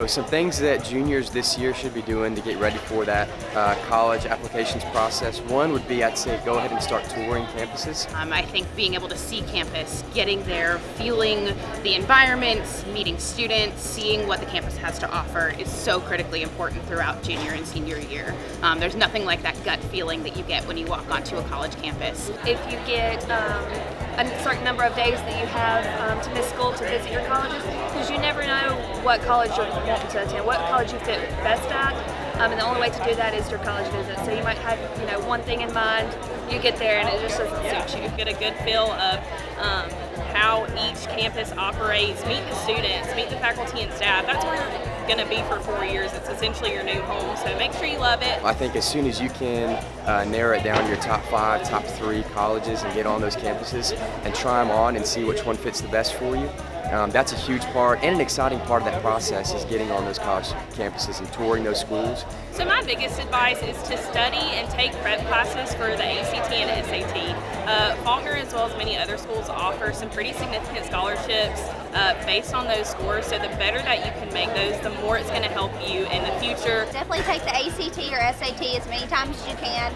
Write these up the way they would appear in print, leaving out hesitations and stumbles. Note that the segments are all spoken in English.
So some things that juniors this year should be doing to get ready for that college applications process. One would be, I'd say, go ahead and start touring campuses. I think being able to see campus, getting there, feeling the environment, meeting students, seeing what the campus has to offer is so critically important throughout junior and senior year. There's nothing like that gut feeling that you get when you walk onto a college campus. If you get a certain number of days that you have to miss school to visit your colleges, because you never know what college you're wanting to attend, what college you fit best at, and the only way to do that is through college visits. So you might have, one thing in mind, you get there and it just doesn't suit you. Get a good feel of how each campus operates, meet the students, meet the faculty and staff. That's where you're going to be for 4 years. It's essentially your new home, so make sure you love it. I think as soon as you can narrow it down to your top 5, top 3 colleges and get on those campuses and try them on and see which one fits the best for you. That's a huge part and an exciting part of that process is getting on those college campuses and touring those schools. So my biggest advice is to study and take prep classes for the ACT and SAT. Faulkner, as well as many other schools, offer some pretty significant scholarships based on those scores. So the better that you can make those, the more it's going to help you in the future. Definitely take the ACT or SAT as many times as you can.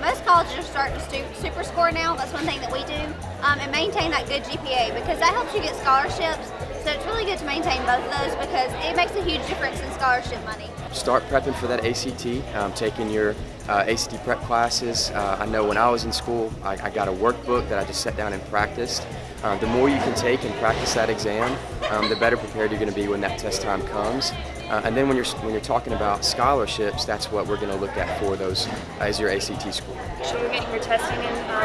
Most colleges are starting to super score now. That's one thing that we do. And maintain that good GPA because that helps you get scholarships. So it's really good to maintain both of those because it makes a huge difference in scholarship money. Start prepping for that ACT, taking your ACT prep classes. I know when I was in school, I got a workbook that I just sat down and practiced. The more you can take and practice that exam, the better prepared you're going to be when that test time comes. And then when you're talking about scholarships, that's what we're going to look at for those as your ACT score. Make sure you're getting your testing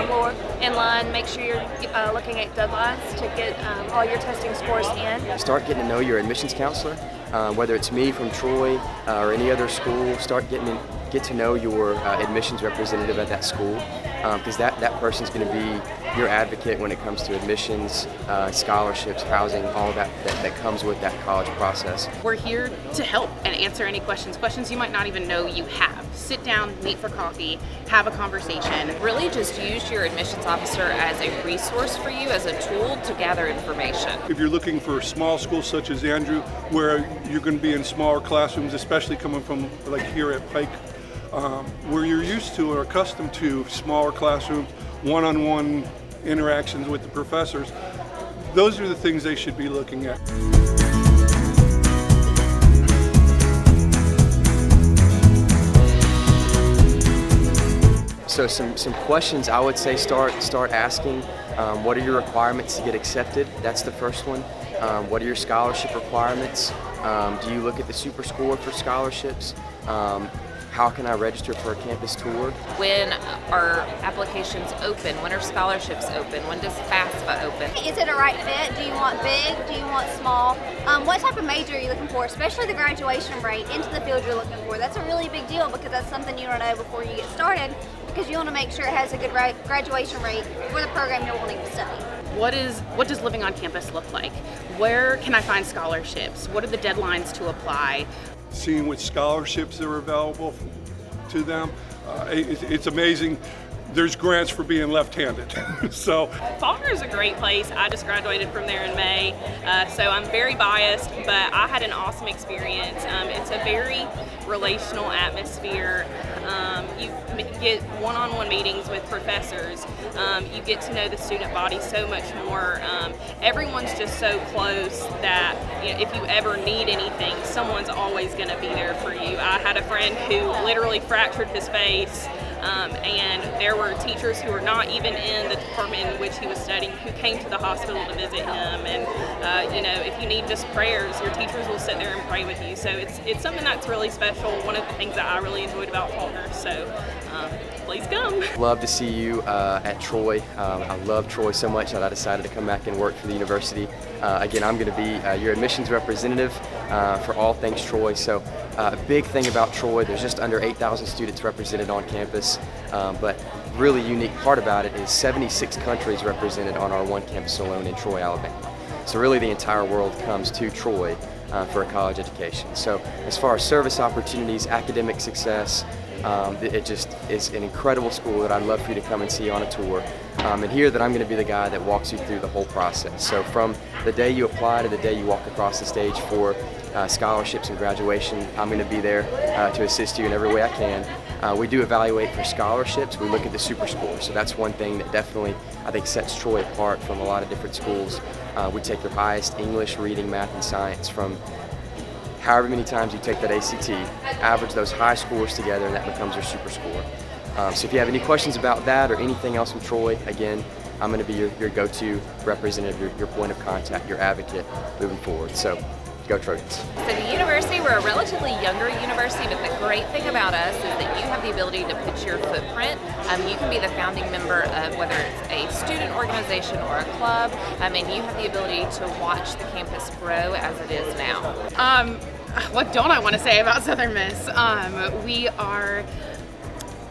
more in line. Make sure you're looking at deadlines to get all your testing scores in. Start getting to know your admissions counselor, whether it's me from Troy or any other school. Get to know your admissions representative at that school because that person's going to be your advocate when it comes to admissions, scholarships, housing, all that comes with that college process. We're here to help and answer any questions you might not even know you have. Sit down, meet for coffee, have a conversation. Really just use your admissions officer as a resource for you, as a tool to gather information. If you're looking for small schools such as Andrew, where you're going to be in smaller classrooms, especially coming from like here at Pike, where you're used to or accustomed to smaller classrooms, one-on-one interactions with the professors, those are the things they should be looking at. So some questions I would say start asking. What are your requirements to get accepted? That's the first one. What are your scholarship requirements? Do you look at the super score for scholarships? How can I register for a campus tour? When are applications open? When are scholarships open? When does FAFSA open? Is it a right fit? Do you want big? Do you want small? What type of major are you looking for? Especially the graduation rate into the field you're looking for. That's a really big deal because that's something you don't know before you get started because you want to make sure it has a good graduation rate for the program you're wanting to study. What does living on campus look like? Where can I find scholarships? What are the deadlines to apply? Seeing what scholarships are available to them, it's amazing. There's grants for being left-handed. So Faulkner is a great place. I just graduated from there in May, so I'm very biased, but I had an awesome experience. It's a very relational atmosphere. You get one-on-one meetings with professors. You get to know the student body so much more. Everyone's just so close that if you ever need anything, someone's always going to be there for you. I had a friend who literally fractured his face. And there were teachers who were not even in the department in which he was studying who came to the hospital to visit him. And if you need just prayers, your teachers will sit there and pray with you. So it's something that's really special. One of the things that I really enjoyed about Faulkner. So please come. Love to see you at Troy. I love Troy so much that I decided to come back and work for the university. Again, I'm going to be your admissions representative for all things Troy. So a big thing about Troy, there's just under 8,000 students represented on campus, but really unique part about it is 76 countries represented on our one campus alone in Troy, Alabama. So really the entire world comes to Troy for a college education. So as far as service opportunities, academic success, it just is an incredible school that I'd love for you to come and see on a tour. And here that I'm going to be the guy that walks you through the whole process. So from the day you apply to the day you walk across the stage for scholarships and graduation, I'm going to be there to assist you in every way I can. We do evaluate for scholarships. We look at the super score, so that's one thing that definitely I think sets Troy apart from a lot of different schools. We take your highest English, reading, math, and science from however many times you take that ACT, average those high scores together, and that becomes your super score. So if you have any questions about that or anything else from Troy, again, I'm going to be your go-to representative, your point of contact, your advocate moving forward. So go Trojans. So the university, we're a relatively younger university, but the great thing about us is that you have the ability to put your footprint. You can be the founding member of whether it's a student organization or a club, and you have the ability to watch the campus grow as it is now. What don't I want to say about Southern Miss? We are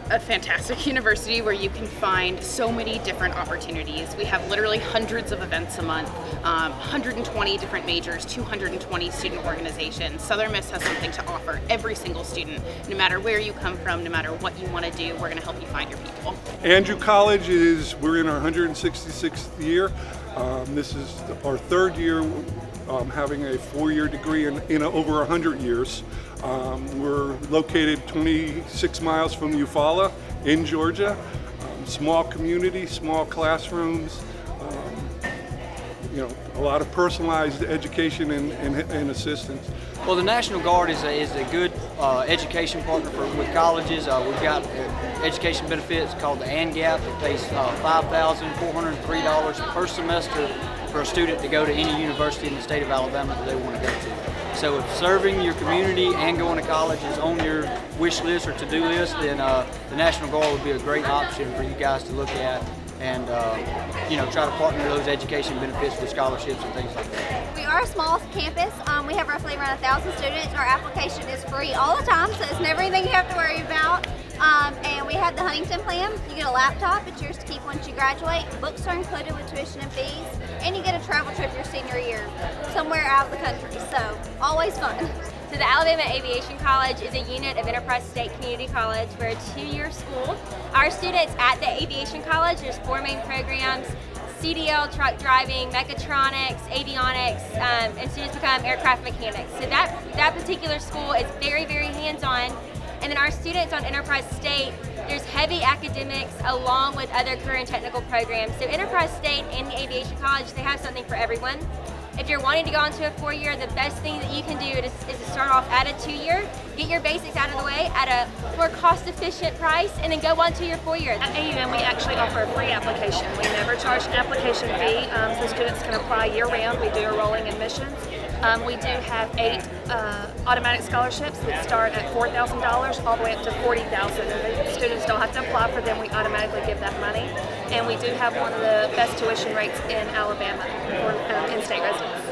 a fantastic university where you can find so many different opportunities. We have literally hundreds of events a month, 120 different majors, 220 student organizations. Southern Miss has something to offer every single student. No matter where you come from, no matter what you want to do, we're going to help you find your people. Andrew College we're in our 166th year. This is our third year having a 4-year degree in over 100 years. We're located 26 miles from Eufaula in Georgia. Small community, small classrooms, a lot of personalized education and assistance. Well, the National Guard is a good education partner with colleges. We've got education benefits called the ANGAP. It pays $5,403 per semester for a student to go to any university in the state of Alabama that they want to go to. So if serving your community and going to college is on your wish list or to-do list, then the National Guard would be a great option for you guys to look at and try to partner those education benefits with scholarships and things like that. We are a small campus. We have roughly around 1,000 students. Our application is free all the time, so it's never anything you have to worry about. And we have the Huntington plan. You get a laptop. It's yours to keep once you graduate. Books are included with tuition and fees. And you get a travel trip your senior year, somewhere out of the country. So, always fun. So the Alabama Aviation College is a unit of Enterprise State Community College. We're a 2-year school. Our students at the Aviation College, there's 4 main programs: CDL, truck driving, mechatronics, avionics, and students become aircraft mechanics. So that particular school is very, very hands-on. And then our students on Enterprise State, there's heavy academics along with other career and technical programs. So Enterprise State and the Aviation College, they have something for everyone. If you're wanting to go into a 4-year, the best thing that you can do is to start off at a 2-year, get your basics out of the way at a more cost-efficient price, and then go on to your 4-year. At AUM, we actually offer a free application. We never charge an application fee, so students can apply year-round. We do a rolling admissions. We do have 8 automatic scholarships that start at $4,000 all the way up to $40,000. The students don't have to apply for them. We automatically give that money. And we do have one of the best tuition rates in Alabama for in-state residents.